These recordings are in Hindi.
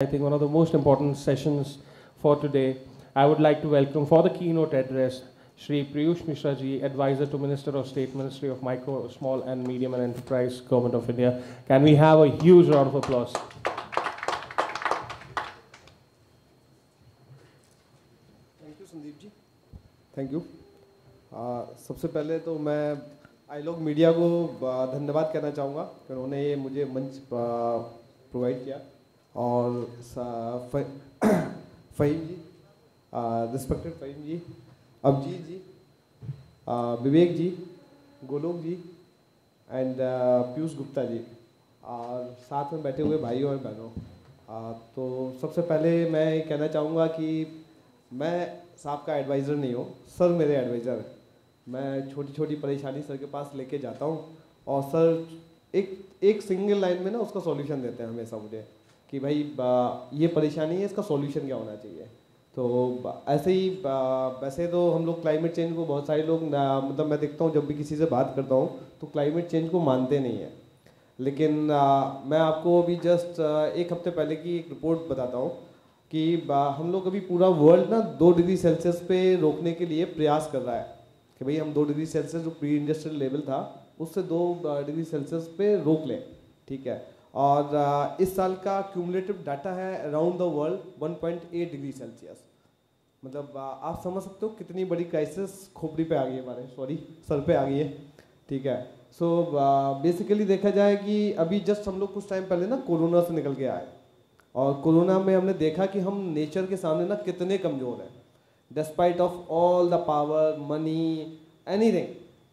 I think one of the most important sessions for today. I would like to welcome for the keynote address Shri Piyush Mishra ji, Advisor to Minister of State, Ministry of Micro, Small and Medium and Enterprise, Government of India. Can we have a huge round of applause? Thank you Sandeep ji, thank you. सबसे पहले तो मैं आईलॉग मीडिया को धन्यवाद कहना चाहूँगा कि उन्होंने ये मुझे मंच प्रोवाइड किया। और फ़हीम जी, रिस्पेक्टेड फ़हीम जी, अभिजीत जी, विवेक जी, गोलोक जी एंड पीयूष गुप्ता जी, और साथ में बैठे हुए भाइयों और बहनों। तो सबसे पहले मैं कहना चाहूँगा कि मैं साहब का एडवाइज़र नहीं हूँ, सर मेरे एडवाइज़र हैं। मैं छोटी छोटी परेशानी सर के पास लेके जाता हूँ और सर एक सिंगल लाइन में ना उसका सॉल्यूशन देते हैं हमेशा मुझे कि भाई ये परेशानी है, इसका सॉल्यूशन क्या होना चाहिए। तो ऐसे ही वैसे तो हम लोग क्लाइमेट चेंज को बहुत सारे लोग मतलब मैं देखता हूँ जब भी किसी से बात करता हूँ तो क्लाइमेट चेंज को मानते नहीं हैं। लेकिन मैं आपको अभी जस्ट एक हफ्ते पहले की एक रिपोर्ट बताता हूँ कि हम लोग अभी पूरा वर्ल्ड ना 2 डिग्री सेल्सियस पे रोकने के लिए प्रयास कर रहा है कि भाई हम 2 डिग्री सेल्सियस जो प्री इंडस्ट्रियल लेवल था उससे 2 डिग्री सेल्सियस पे रोक लें, ठीक है। और इस साल का क्यूमुलेटिव डाटा है around the world 1.8 degree Celsius. मतलब आप समझ सकते हो कितनी बड़ी क्राइसिस खोपड़ी पे आ गई है, हमारे सॉरी सर पे आ गई है, ठीक है। सो बेसिकली देखा जाए कि अभी जस्ट हम लोग कुछ टाइम पहले ना कोरोना से निकल के आए और कोरोना में हमने देखा कि हम नेचर के सामने ना कितने कमज़ोर हैं despite of all the power money anything,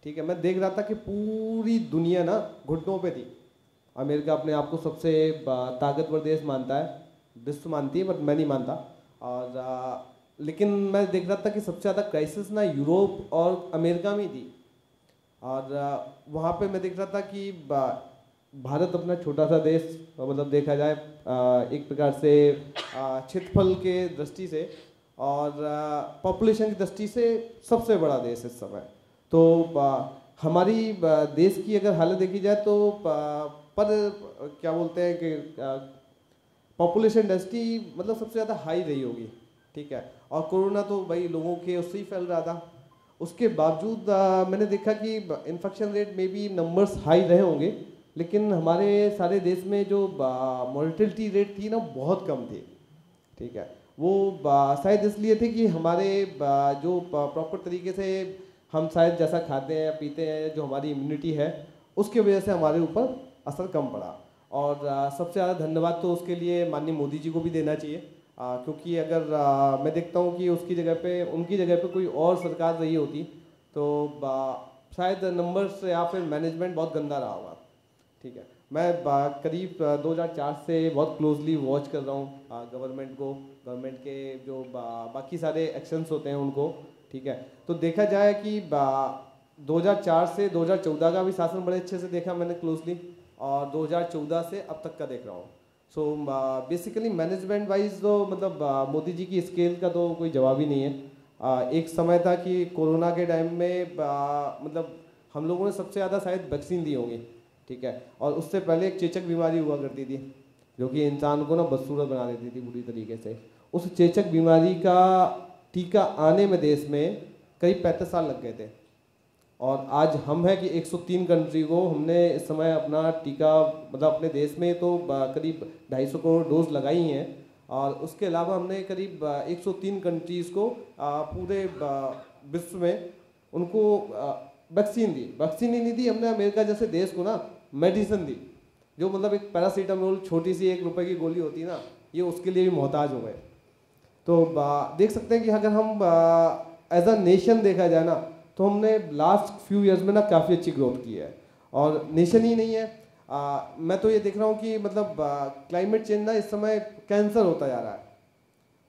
ठीक है। मैं देख रहा था कि पूरी दुनिया ना घुटनों पे थी। अमेरिका अपने आप को सबसे ताकतवर देश मानता है, विश्व मानती है, बट मैं नहीं मानता। और लेकिन मैं देख रहा था कि सबसे ज़्यादा क्राइसिस ना यूरोप और अमेरिका में थी। और वहाँ पे मैं देख रहा था कि भारत अपना छोटा सा देश, मतलब देखा जाए एक प्रकार से क्षेत्रफल के दृष्टि से और पॉपुलेशन की दृष्टि से सबसे बड़ा देश इस समय। तो हमारी देश की अगर हालत देखी जाए तो पर क्या बोलते हैं कि पॉपुलेशन डेंसिटी मतलब सबसे ज़्यादा हाई रही होगी, ठीक है। और कोरोना तो भाई लोगों के उससे ही फैल रहा था। उसके बावजूद मैंने देखा कि इन्फेक्शन रेट में भी नंबर्स हाई रहे होंगे, लेकिन हमारे सारे देश में जो मोर्टेलिटी रेट थी ना बहुत कम थी, ठीक है। वो शायद इसलिए थे कि हमारे जो प्रॉपर तरीके से हम शायद जैसा खाते हैं पीते हैं, जो हमारी इम्यूनिटी है उसकी वजह से हमारे ऊपर असर कम पड़ा। और सबसे ज़्यादा धन्यवाद तो उसके लिए माननीय मोदी जी को भी देना चाहिए, क्योंकि अगर मैं देखता हूँ कि उसकी जगह पे उनकी जगह पे कोई और सरकार रही होती तो शायद नंबर्स या फिर मैनेजमेंट बहुत गंदा रहा होगा, ठीक है। मैं करीब 2004 से बहुत क्लोजली वॉच कर रहा हूँ गवर्नमेंट को, गवर्नमेंट के जो बाकी सारे एक्शंस होते हैं उनको, ठीक है। तो देखा जाए कि 2004 से 2014 का भी शासन बड़े अच्छे से देखा मैंने क्लोजली, और 2014 से अब तक का देख रहा हूँ। सो बेसिकली मैनेजमेंट वाइज तो मतलब मोदी जी की स्केल का तो कोई जवाब ही नहीं है। एक समय था कि कोरोना के टाइम में मतलब हम लोगों ने सबसे ज़्यादा शायद वैक्सीन दी होंगी, ठीक है। और उससे पहले एक चेचक बीमारी हुआ करती थी जो कि इंसान को ना बदसूरत बना देती थी बुरी तरीके से। उस चेचक बीमारी का टीका आने में देश में करीब 35 साल लग गए थे, और आज हम हैं कि 103 कंट्री को हमने इस समय अपना टीका मतलब अपने देश में तो करीब 250 करोड़ डोज लगाई हैं, और उसके अलावा हमने करीब 103 कंट्रीज़ को पूरे विश्व में उनको वैक्सीन दी। वैक्सीन ही नहीं दी हमने, अमेरिका जैसे देश को ना मेडिसिन दी, जो मतलब एक पैरासीटामोल छोटी सी 1 रुपए की गोली होती है ना, ये उसके लिए भी मोहताज हो गए। तो देख सकते हैं कि अगर हम एज अ नेशन देखा जाए ना तो हमने लास्ट फ्यू इयर्स में ना काफ़ी अच्छी ग्रोथ की है। और नेशन ही नहीं है, मैं तो ये देख रहा हूँ कि मतलब क्लाइमेट चेंज ना इस समय कैंसर होता जा रहा है।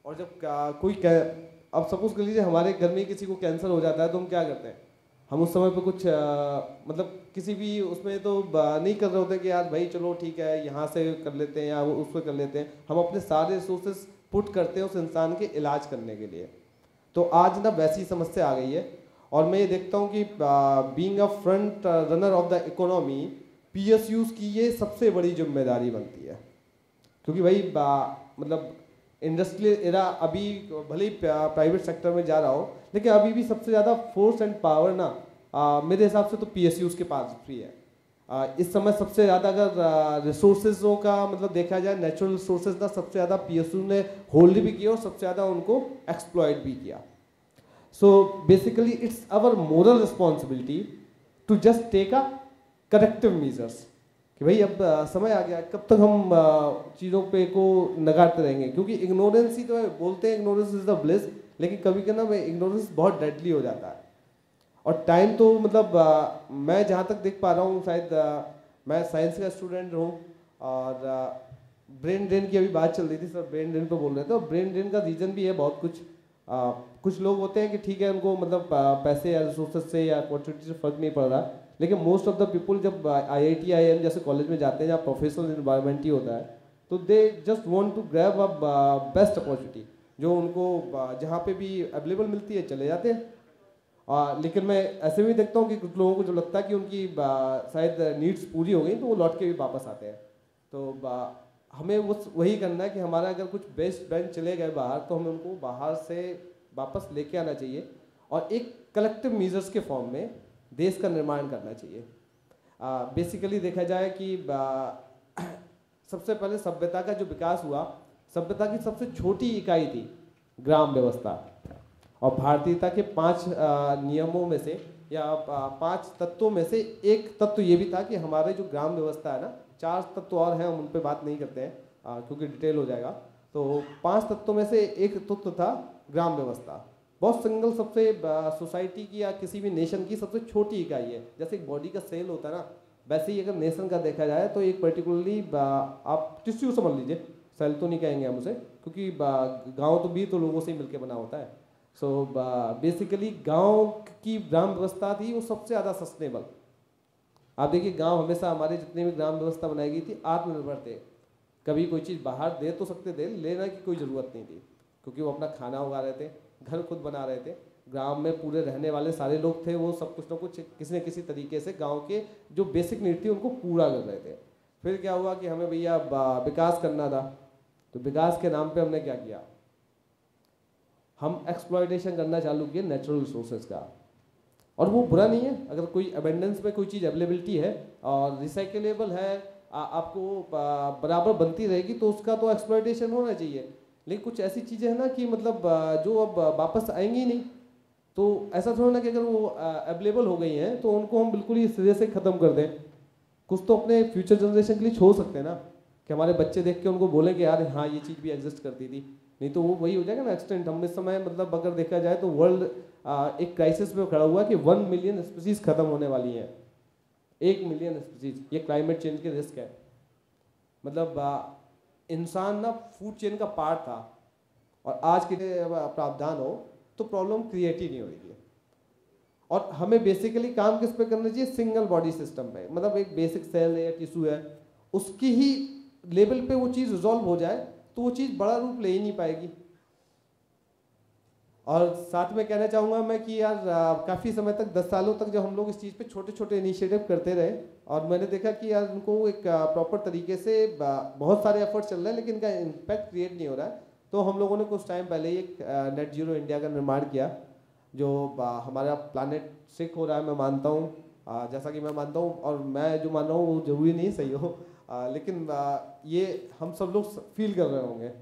और जब कोई अब सपोज कर लीजिए हमारे घर में किसी को कैंसर हो जाता है तो हम क्या करते हैं, हम उस समय पे कुछ मतलब किसी भी उसमें तो नहीं कर रहे होते कि यार भाई चलो ठीक है यहाँ से कर लेते हैं या उस पर कर लेते हैं। हम अपने सारे रिसोर्सेज पुट करते हैं उस इंसान के इलाज करने के लिए। तो आज ना वैसी समस्या आ गई है, और मैं ये देखता हूँ कि being a front runner of the economy, PSUs की ये सबसे बड़ी जिम्मेदारी बनती है, क्योंकि भाई मतलब इंडस्ट्रियल एरा अभी भले ही प्राइवेट सेक्टर में जा रहा हो, लेकिन अभी भी सबसे ज़्यादा फोर्स एंड पावर ना मेरे हिसाब से तो PSUs के पास भी है। इस समय सबसे ज़्यादा अगर रिसोर्सेजों का मतलब देखा जाए, नेचुरल रिसोर्सेज ना सबसे ज़्यादा PSU ने होल्ड भी किया और सबसे ज़्यादा उनको एक्सप्लॉयट भी किया। So basically it's our moral responsibility to just take a corrective measures कि भाई अब समय आ गया, कब तक हम चीज़ों पे को नगारते रहेंगे, क्योंकि इग्नोरेंस ही तो है, बोलते हैं इग्नोरेंस इज द ब्लिस, लेकिन कभी कभी ना इग्नोरेंस बहुत डेडली हो जाता है। और टाइम तो मतलब मैं जहाँ तक देख पा रहा हूँ, शायद मैं साइंस का स्टूडेंट हूँ और ब्रेन ड्रेन की अभी बात चल रही थी, सर ब्रेन ड्रेन पे बोल रहे थे, और ब्रेन ड्रेन का रीज़न भी है बहुत कुछ। कुछ लोग होते हैं कि ठीक है उनको मतलब पैसे या रिसोर्सेज से या अपॉर्चुनिटी से फर्क नहीं पड़ रहा, लेकिन मोस्ट ऑफ द पीपल जब IIT IIM जैसे कॉलेज में जाते हैं जहाँ प्रोफेशनल इन्वायरमेंट ही होता है, तो they just want to grab a best opportunity जो उनको जहाँ पे भी अवेलेबल मिलती है चले जाते हैं। लेकिन मैं ऐसे भी देखता हूँ कि कुछ लोगों को जो लगता है कि उनकी शायद नीड्स पूरी हो गई तो वो लौट के भी वापस आते हैं। तो हमें वही करना है कि हमारा अगर कुछ बेस्ट फ्रेंड चले गए बाहर तो हमें उनको बाहर से वापस लेके आना चाहिए और एक कलेक्टिव मेजर्स के फॉर्म में देश का निर्माण करना चाहिए। बेसिकली देखा जाए कि सबसे पहले सभ्यता का जो विकास हुआ, सभ्यता की सबसे छोटी इकाई थी ग्राम व्यवस्था, और भारतीयता के 5 नियमों में से या 5 तत्वों में से एक तत्व ये भी था कि हमारे जो ग्राम व्यवस्था है ना, 4 तत्व और हैं, हम उन पर बात नहीं करते हैं क्योंकि डिटेल हो जाएगा। तो 5 तत्वों में से एक तत्व था ग्राम व्यवस्था। बहुत सिंगल सबसे सोसाइटी की या किसी भी नेशन की सबसे छोटी इकाई है। जैसे एक बॉडी का सेल होता है ना, वैसे ही अगर नेशन का देखा जाए तो एक पर्टिकुलरली आप टिश्यू समझ लीजिए, सेल तो नहीं कहेंगे हम उसे, क्योंकि गाँव तो भी तो लोगों से ही मिलकर बना होता है। सो बेसिकली गांव की ग्राम व्यवस्था थी वो सबसे ज़्यादा सस्टेनेबल। आप देखिए गांव हमेशा हमारे जितने भी ग्राम व्यवस्था बनाई गई थी आत्मनिर्भर थे, कभी कोई चीज़ बाहर दे तो सकते थे, लेना की कोई ज़रूरत नहीं थी, क्योंकि वो अपना खाना उगा रहे थे, घर खुद बना रहे थे। गांव में पूरे रहने वाले सारे लोग थे, वो सब कुछ ना कुछ किसी न किसी तरीके से गाँव के जो बेसिक नीड थी उनको पूरा कर रहे थे। फिर क्या हुआ कि हमें भैया विकास करना था, तो विकास के नाम पर हमने क्या किया, हम एक्सप्लॉयटेशन करना चालू किए नेचुरल रिसोर्सेज का। और वो बुरा नहीं है, अगर कोई अबेंडेंस में कोई चीज़ अवेलेबिलिटी है और रिसाइकलेबल है, आपको बराबर बनती रहेगी तो उसका तो एक्सप्लॉयटेशन होना चाहिए। लेकिन कुछ ऐसी चीज़ें हैं ना कि मतलब जो अब वापस आएंगी नहीं, तो ऐसा थोड़ा ना कि अगर वो अवेलेबल हो गई हैं तो उनको हम बिल्कुल ही सिरे से ख़त्म कर दें। कुछ तो अपने फ्यूचर जनरेशन के लिए छोड़ सकते हैं ना, कि हमारे बच्चे देख के उनको बोले कि यार हाँ ये चीज़ भी एग्जिस्ट करती थी, नहीं तो वो वही हो जाएगा ना एक्सटेंट। हम इस समय मतलब अगर देखा जाए तो वर्ल्ड एक क्राइसिस पे खड़ा हुआ है कि 1 मिलियन स्पीसीज खत्म होने वाली हैं, 1 मिलियन स्पीसीज। ये क्लाइमेट चेंज के रिस्क है। मतलब इंसान ना फूड चेन का पार्ट था, और आज के प्रावधान हो तो प्रॉब्लम क्रिएट ही नहीं होगी। और हमें बेसिकली काम किस पे करना चाहिए, सिंगल बॉडी सिस्टम पे, मतलब एक बेसिक सेल है या टिश्यू है उसकी ही लेवल पे वो चीज़ रिजॉल्व हो जाए तो वो चीज़ बड़ा रूप ले ही नहीं पाएगी। और साथ में कहना चाहूँगा मैं कि यार काफ़ी समय तक 10 सालों तक जब हम लोग इस चीज़ पे छोटे छोटे इनिशिएटिव करते रहे, और मैंने देखा कि यार उनको एक प्रॉपर तरीके से बहुत सारे एफर्ट चल रहे हैं लेकिन इनका इम्पैक्ट क्रिएट नहीं हो रहा है। तो हम लोगों ने कुछ टाइम पहले ही एक नेट जीरो इंडिया का निर्माण किया, जो हमारा प्लानेट सिक हो रहा है, मैं मानता हूँ, जैसा कि मैं मानता हूँ, और मैं जो मान रहा हूँ वो जरूरी नहीं सही हो, लेकिन ये हम सब लोग फील कर रहे होंगे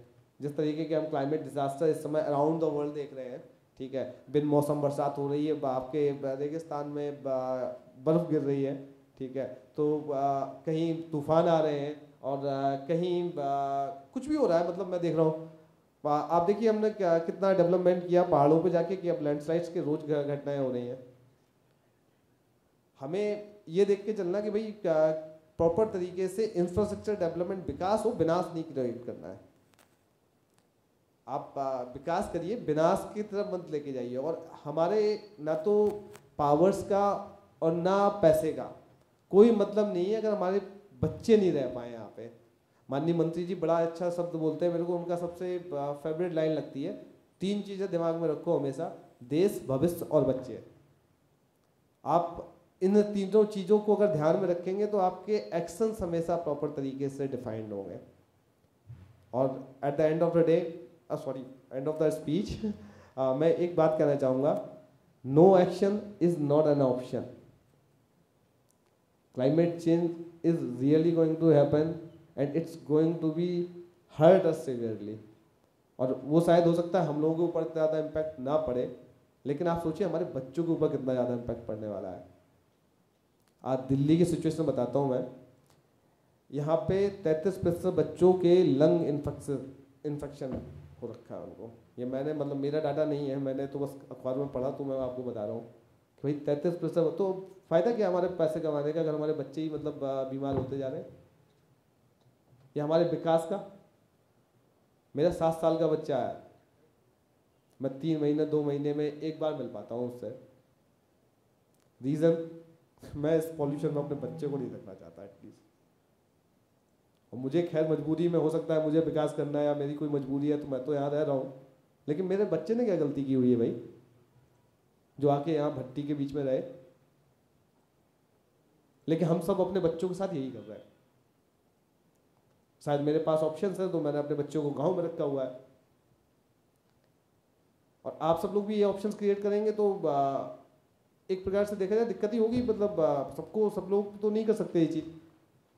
जिस तरीके के हम क्लाइमेट डिजास्टर इस समय अराउंड द वर्ल्ड देख रहे हैं। ठीक है, बिन मौसम बरसात हो रही है, आपके रेगिस्तान में बर्फ गिर रही है, ठीक है, तो कहीं तूफान आ रहे हैं और कहीं कुछ भी हो रहा है। मतलब मैं देख रहा हूँ, आप देखिए हमने कितना डेवलपमेंट किया पहाड़ों पे जाके कि अब लैंडस्लाइड्स के रोज घटनाएं हो रही हैं। हमें ये देख के चलना कि भाई प्रॉपर तरीके से इंफ्रास्ट्रक्चर डेवलपमेंट, विकास हो, विनाश नहीं क्रिएट करना है। आप विकास करिए, विनाश की तरफ मत लेके जाइए। और हमारे ना तो पावर्स का और ना पैसे का कोई मतलब नहीं है अगर हमारे बच्चे नहीं रह पाए यहाँ पे। माननीय मंत्री जी बड़ा अच्छा शब्द बोलते हैं, मेरे को उनका सबसे फेवरेट लाइन लगती है, 3 चीज़ें दिमाग में रखो हमेशा, देश, भविष्य और बच्चे। आप इन तीनों चीज़ों को अगर ध्यान में रखेंगे तो आपके एक्शंस हमेशा प्रॉपर तरीके से डिफाइंड होंगे। और at the end of the day end of the speech मैं एक बात कहना चाहूँगा, no action is not an option. Climate change is really going to happen and it's going to be hurt us severely. और वो शायद हो सकता है हम लोगों के ऊपर ज़्यादा इम्पैक्ट ना पड़े, लेकिन आप सोचिए हमारे बच्चों के ऊपर कितना ज़्यादा इम्पैक्ट पड़ने वाला है। आज दिल्ली की सिचुएशन बताता हूँ मैं। यहाँ पे 33% बच्चों के लंग इन्फेक्शन हो रखा है उनको। ये मैंने मतलब मेरा डाटा नहीं है, मैंने तो बस अखबार में पढ़ा, तो मैं आपको बता रहा हूँ कि भाई 33%। तो फ़ायदा क्या हमारे पैसे कमाने का अगर हमारे बच्चे ही मतलब बीमार होते जा रहे हैं। ये हमारे विकास का। मेरा 7 साल का बच्चा है, मैं 3 महीने 2 महीने में एक बार मिल पाता हूँ उससे। रीज़न, मैं इस पॉल्यूशन में अपने बच्चे को नहीं रखना चाहता एटलीस्ट। और मुझे खैर मजबूरी में हो सकता है मुझे विकास करना है या मेरी कोई मजबूरी है तो मैं तो यहाँ रह रहा हूँ, लेकिन मेरे बच्चे ने क्या गलती की हुई है भाई जो आके यहाँ भट्टी के बीच में रहे। लेकिन हम सब अपने बच्चों के साथ यही कर रहे हैं। शायद मेरे पास ऑप्शन है तो मैंने अपने बच्चों को गांव में रखा हुआ है, और आप सब लोग भी ये ऑप्शंस क्रिएट करेंगे तो एक प्रकार से देखा जाए दिक्कत ही होगी। मतलब सब लोग तो नहीं कर सकते ये चीज़,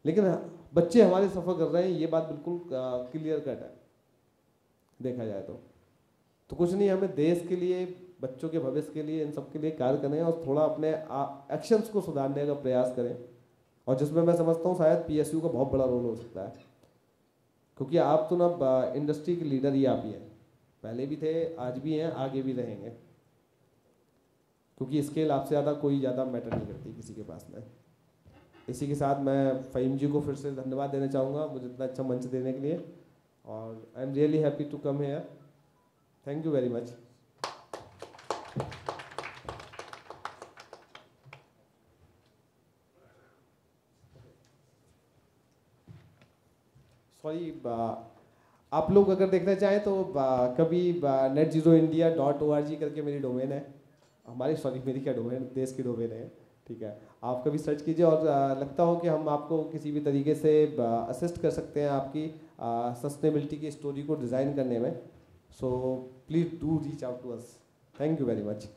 लेकिन बच्चे हमारे सफ़र कर रहे हैं, ये बात बिल्कुल क्लियर कट है देखा जाए तो कुछ नहीं, हमें देश के लिए, बच्चों के भविष्य के लिए, इन सब के लिए कार्य करें और थोड़ा अपने एक्शंस को सुधारने का प्रयास करें। और जिसमें मैं समझता हूँ शायद PSU का बहुत बड़ा रोल हो सकता है, क्योंकि आप तो ना इंडस्ट्री के लीडर ही आप ही हैं, पहले भी थे, आज भी हैं, आगे भी रहेंगे, क्योंकि स्केल आपसे ज़्यादा कोई ज़्यादा मैटर नहीं करती किसी के पास में। इसी के साथ मैं फ़हीम जी को फिर से धन्यवाद देना चाहूँगा मुझे इतना अच्छा मंच देने के लिए, और I am really happy to come here. Thank you very much. Sorry, आप लोग अगर देखना चाहें तो कभी netzero-india.org करके मेरी डोमेन है, मेरी क्या डोमेन, देश की डोमेन है, ठीक है। आप कभी सर्च कीजिए और लगता हो कि हम आपको किसी भी तरीके से असिस्ट कर सकते हैं आपकी सस्टेनेबिलिटी की स्टोरी को डिज़ाइन करने में, so please do reach out to us. Thank you very much.